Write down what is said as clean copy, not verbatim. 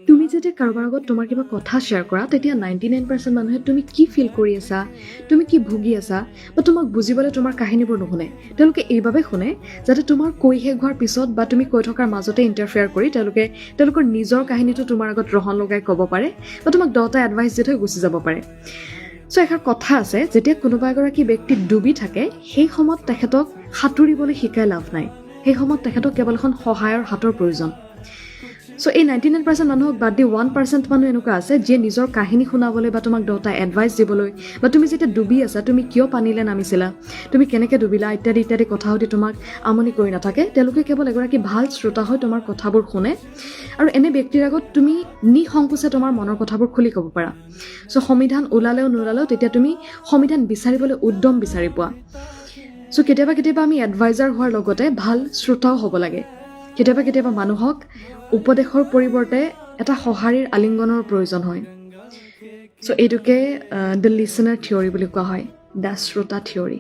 তুমি যেতিয়া কাৰোবাৰ আগত তোমাৰ কিবা কথা শ্বেয়াৰ কৰা তেতিয়া 99% মানুহে তুমি কি ফিল কৰি আছা, তুমি কি ভুগি আছা বা তোমাক বুজিবলৈ তোমাৰ কাহিনীবোৰ নুশুনে। তেওঁলোকে এইবাবে শুনে যাতে তোমাৰ কৈ শেষ হোৱাৰ পিছত বা তুমি কৈ থকাৰ মাজতে ইণ্টাৰফেয়াৰ কৰি তেওঁলোকৰ নিজৰ কাহিনীটো তোমাৰ আগত ৰহন লগাই ক'ব পাৰে বা তোমাক 10টা এডভাইচ দি থৈ গুচি যাব পাৰে। চ' এষাৰ কথা আছে, যেতিয়া কোনোবা এগৰাকী ব্যক্তি ডুবি থাকে সেই সময়ত তেখেতক সাঁতুৰিবলৈ শিকাই লাভ নাই, সেই সময়ত তেখেতক কেৱল এখন সহায়ৰ হাতৰ প্ৰয়োজন। চ' এই 99% মানুহক বাদ দি 1% মানুহ এনেকুৱা আছে যিয়ে নিজৰ কাহিনী শুনাবলৈ বা তোমাক 10টা এডভাইচ দিবলৈ বা তুমি যেতিয়া ডুবি আছা, তুমি কিয় পানীলৈ নামিছিলা, তুমি কেনেকৈ ডুবিলা ইত্যাদি ইত্যাদি কথা সুধি তোমাক আমনি কৰি নাথাকে। তেওঁলোকে কেৱল এগৰাকী ভাল শ্ৰোতা হৈ তোমাৰ কথাবোৰ শুনে আৰু এনে ব্যক্তিৰ আগত তুমি নিসংকোচে তোমাৰ মনৰ কথাবোৰ খুলি ক'ব পাৰা। চ' সমিধান ওলালেও নোলালেও তেতিয়া তুমি সমিধান বিচাৰিবলৈ উদ্যম বিচাৰি পোৱা। চ' কেতিয়াবা আমি এডভাইজাৰ হোৱাৰ লগতে ভাল শ্ৰোতাও হ'ব লাগে। কেতিয়াবা মানুহক উপদেশৰ পৰিৱৰ্তে এটা সঁহাৰিৰ আলিংগনৰ প্ৰয়োজন হয়। চ' এইটোকে দ্য লিচনাৰ থিয়ৰী বুলি কোৱা হয়, দ্য শ্ৰোতা থিয়ৰী।